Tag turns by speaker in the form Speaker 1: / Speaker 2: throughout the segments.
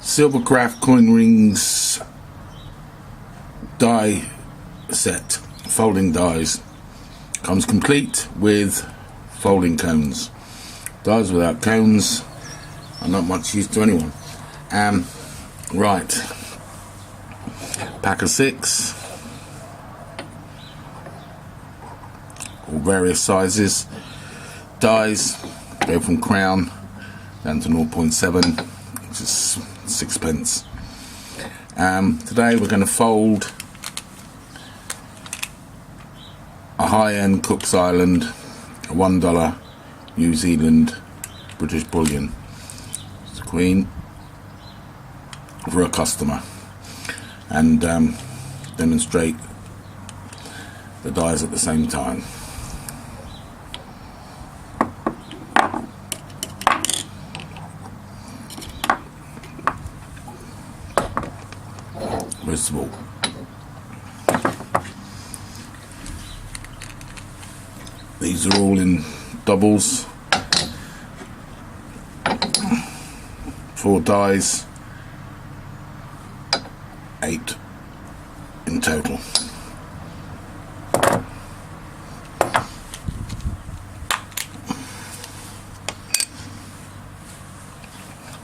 Speaker 1: Silvercraft coin rings die set, folding dies. Comes complete with folding cones. Dies without cones are not much use to anyone. Right, pack of 6, all various sizes. Dies go from crown down to 0.7, which is 6p. Today we're going to fold a high-end Cook's Island, a $1 New Zealand British bullion. It's a queen for a customer, and demonstrate the dies at the same time. First of all, these are all in doubles, 4 dies, 8 in total.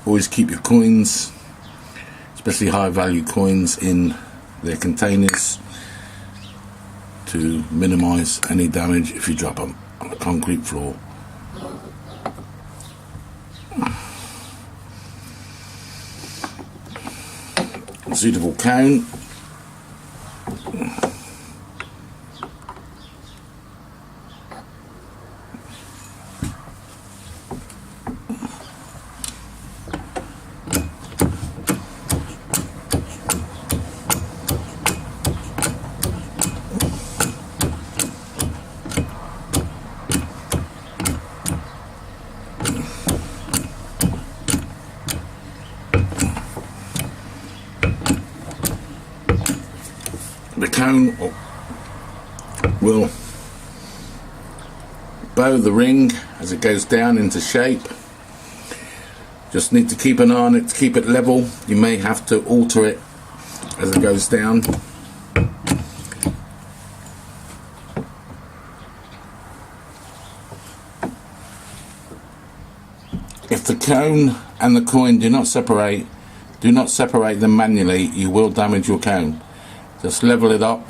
Speaker 1: Always keep your coins, especially high value coins, in their containers to minimize any damage if you drop them on a concrete floor. Suitable cone. The cone will bow the ring as it goes down into shape. Just need to keep an eye on it to keep it level. You may have to alter it as it goes down. If the cone and the coin do not separate them manually, you will damage your cone. Just level it up.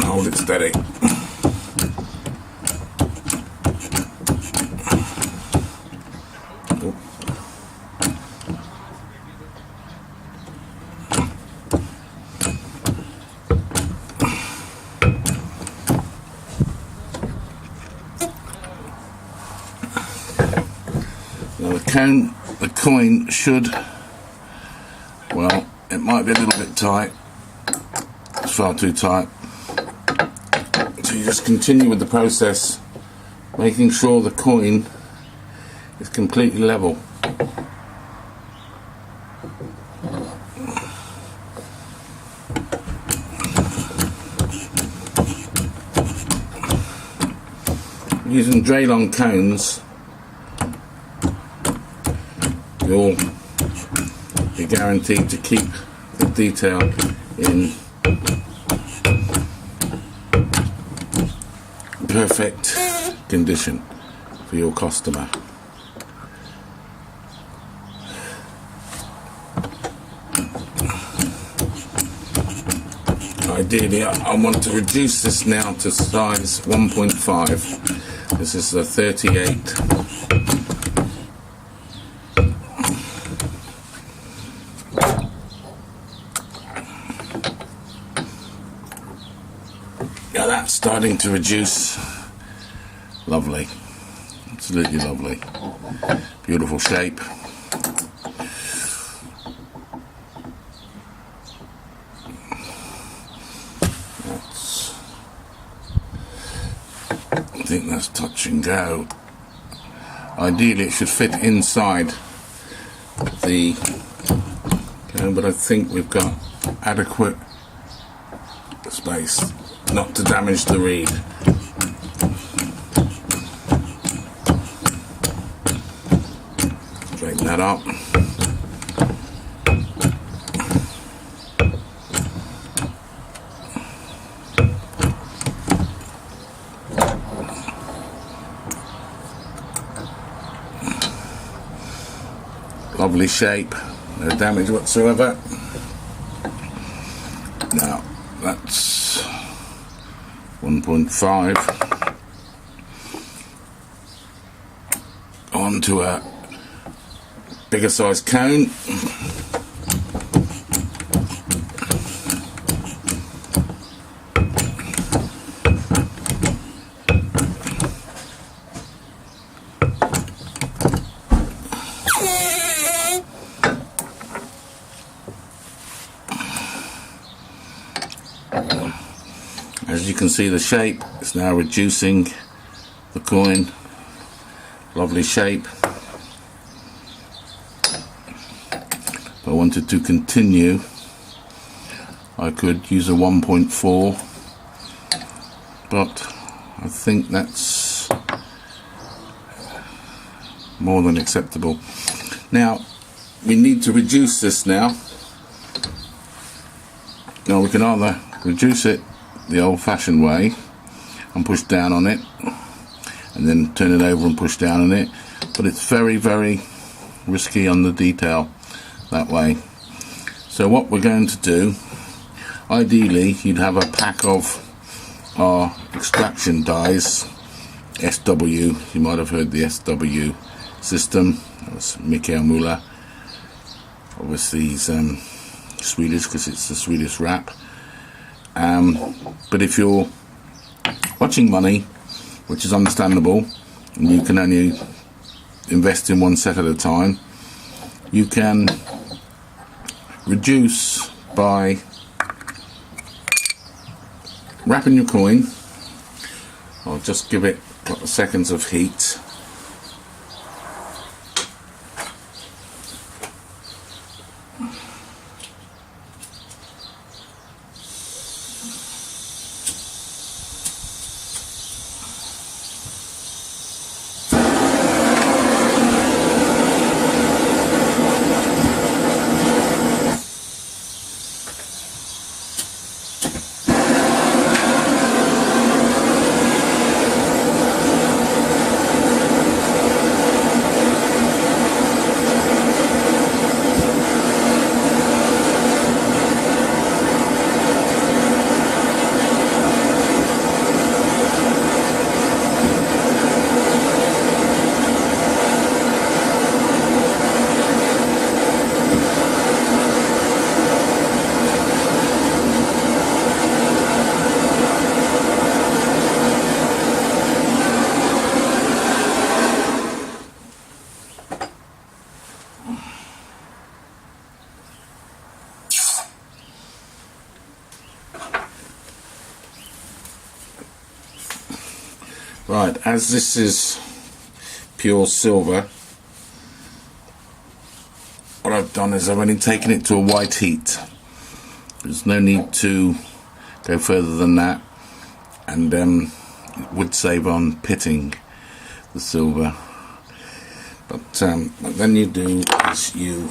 Speaker 1: Hold it steady. The coin should, well, it might be a little bit tight. It's far too tight. So you just continue with the process, making sure the coin is completely level. Using Draylon cones, you'll be guaranteed to keep the detail in perfect condition for your customer. Ideally, I want to reduce this now to size 1.5. This is a 38. Yeah, that's starting to reduce. Lovely. Absolutely lovely. Beautiful shape. I think that's touch and go. Ideally it should fit inside the cone, but I think we've got adequate space not to damage the reed. that up. Lovely shape, no damage whatsoever. Now that's 1.5 onto a bigger size cone. As you can see, the shape is now reducing the coin. Lovely shape. If I wanted to continue, I could use a 1.4, but I think that's more than acceptable. Now we need to reduce this now. Now we can either reduce it the old-fashioned way and push down on it, and then turn it over and push down on it, but it's very, very risky on the detail that way. So what we're going to do, ideally you'd have a pack of our extraction dies, SW. You might have heard the SW system. That was Mikael Muller. Obviously he's Swedish because it's the Swedish rap. But if you're watching money, which is understandable, and you can only invest in one set at a time, you can reduce by wrapping your coin. I'll just give it a couple of seconds of heat. Right, as this is pure silver, what I've done is I've only taken it to a white heat. There's no need to go further than that, and it would save on pitting the silver. But what then you do is you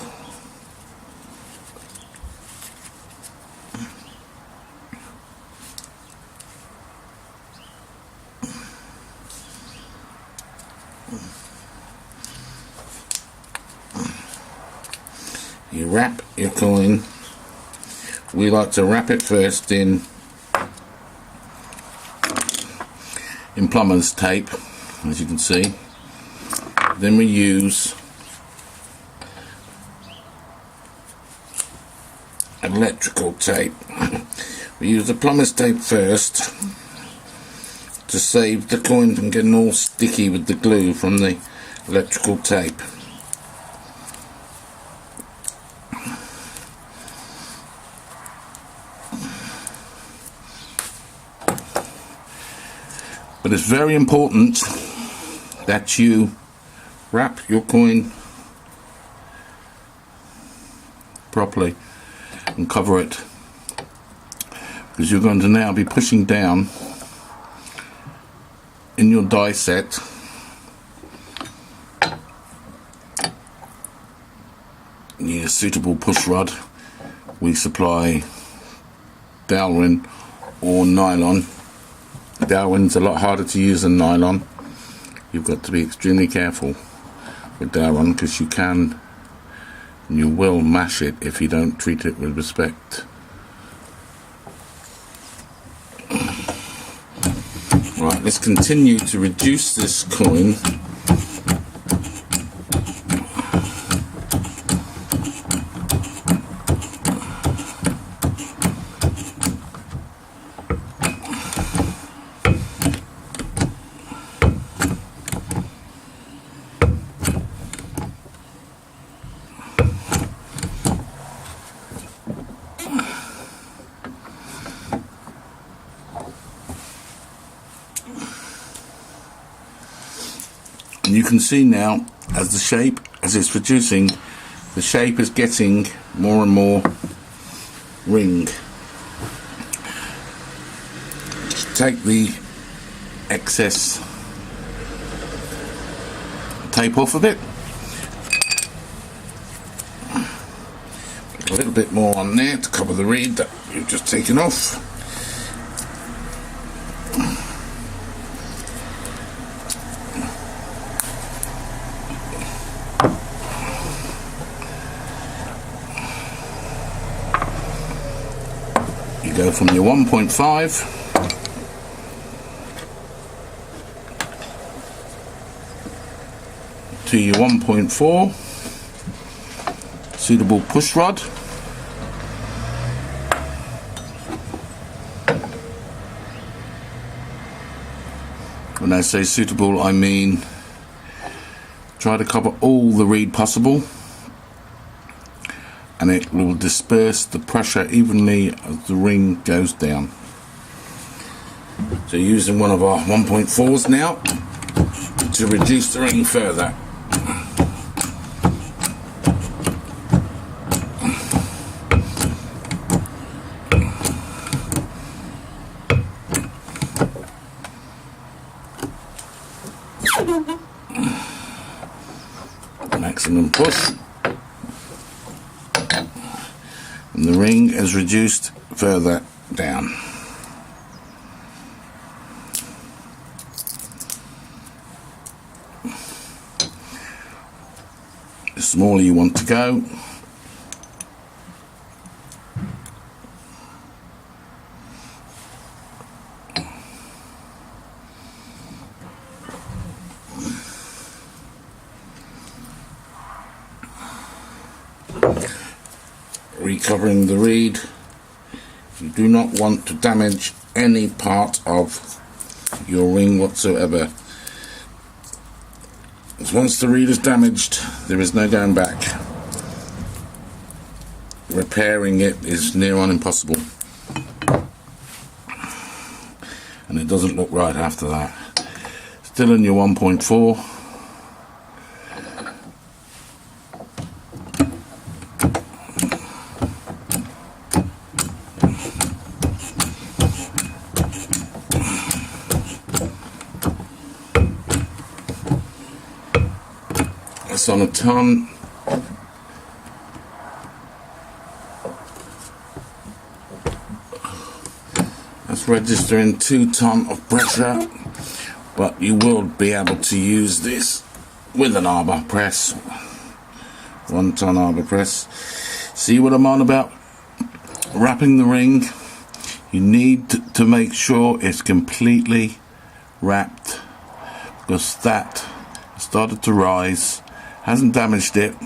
Speaker 1: wrap your coin. We like to wrap it first in plumber's tape, as you can see. Then we use electrical tape. We use the plumber's tape first to save the coin from getting all sticky with the glue from the electrical tape. But it's very important that you wrap your coin properly and cover it, because you're going to now be pushing down in your die set You need a suitable push rod. We supply Delrin or nylon. Delrin's a lot harder to use than nylon. You've got to be extremely careful with Delrin because you can and you will mash it if you don't treat it with respect. Right, let's continue to reduce this coin. And you can see now, as the shape, as it's reducing, the shape is getting more and more ring. Just take the excess tape off of it. Put a little bit more on there to cover the reed that you've just taken off. You go from your 1.5 to your 1.4 suitable push rod. When I say suitable, I mean try to cover all the reed possible, and it will disperse the pressure evenly as the ring goes down. So using one of our 1.4s now to reduce the ring further. Maximum push. And the ring is reduced further down. The smaller you want to go, recovering the reed. You do not want to damage any part of your ring whatsoever. Because once the reed is damaged, there is no going back. Repairing it is near on impossible, and it doesn't look right after that. Still in your 1.4. It's on a ton. That's registering 2 tons of pressure, but you will be able to use this with an arbor press, 1 ton arbor press. See what I'm on about? Wrapping the ring. You need to make sure it's completely wrapped, because that started to rise. Hasn't damaged it,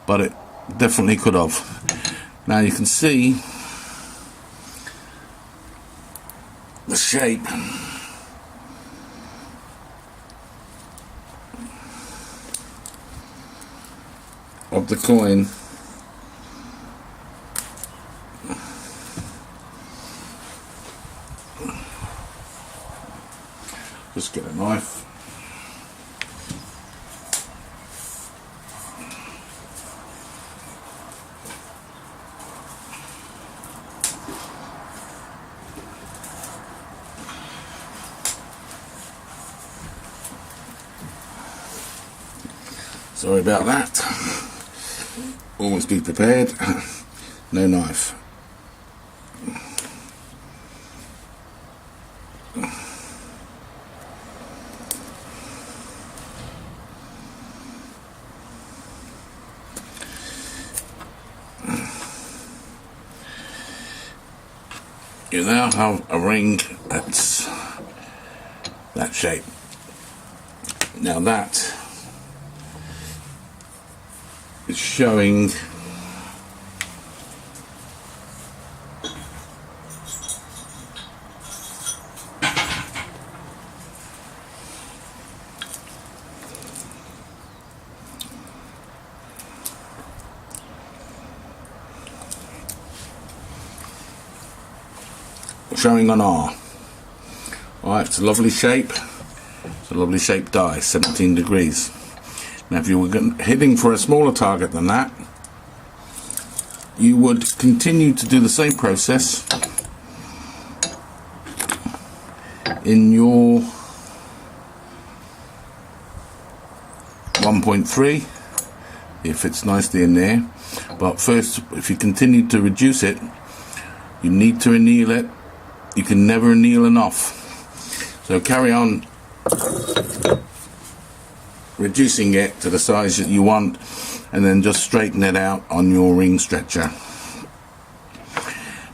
Speaker 1: but it definitely could have. Now you can see the shape of the coin. Just get a knife. Sorry about that. always be prepared. No knife. You now have a ring that's that shape. Now that is showing an R. Alright, it's a lovely shape. It's a lovely shaped die, 17 degrees. Now if you were hitting for a smaller target than that, you would continue to do the same process in your 1.3. It fits nicely in there. But first, if you continue to reduce it, you need to anneal it. You can never anneal enough. So carry on reducing it to the size that you want, and then just straighten it out on your ring stretcher.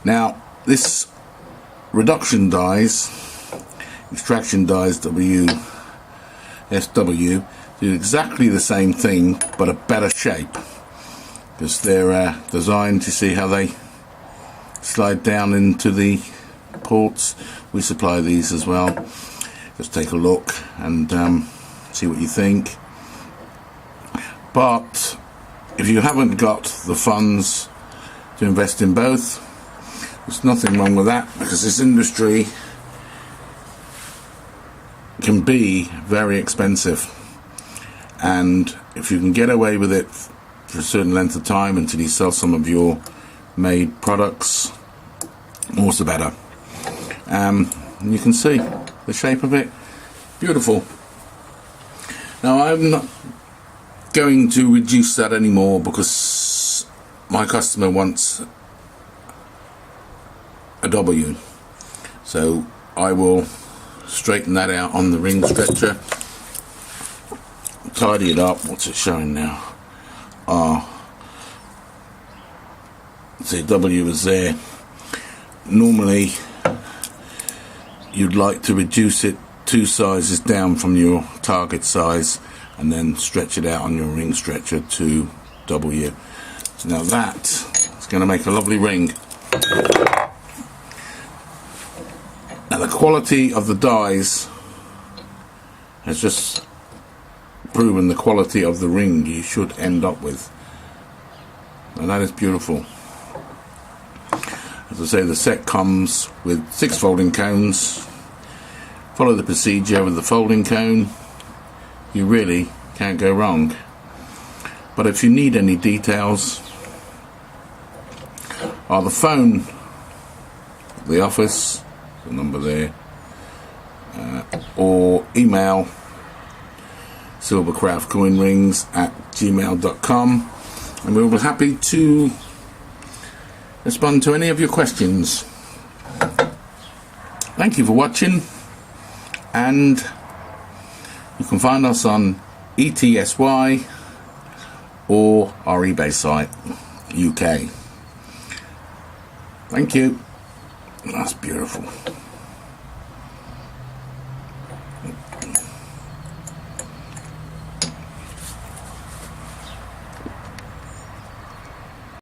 Speaker 1: Now this reduction dies, extraction dies WSW, do exactly the same thing but a better shape, because they're designed to see how they slide down into the ports. We supply these as well. Just take a look and see what you think. But if you haven't got the funds to invest in both, there's nothing wrong with that, because this industry can be very expensive, and if you can get away with it for a certain length of time until you sell some of your made products, more the better. And you can see the shape of it, beautiful. Now I'm not going to reduce that anymore, because my customer wants a W, so I will straighten that out on the ring stretcher, tidy it up. What's it showing now? See, W is there. Normally you'd like to reduce it 2 sizes down from your target size and then stretch it out on your ring stretcher to W. Now that is going to make a lovely ring. Now the quality of the dies has just proven the quality of the ring you should end up with. And that is beautiful. As I say, the set comes with 6 folding cones. Follow the procedure with the folding cone. You really can't go wrong. But if you need any details, the phone, the office, the number there, or email silvercraftcoinrings@gmail.com, and we'll be happy to respond to any of your questions. Thank you for watching, and you can find us on ETSY or our eBay site, UK. Thank you. That's beautiful.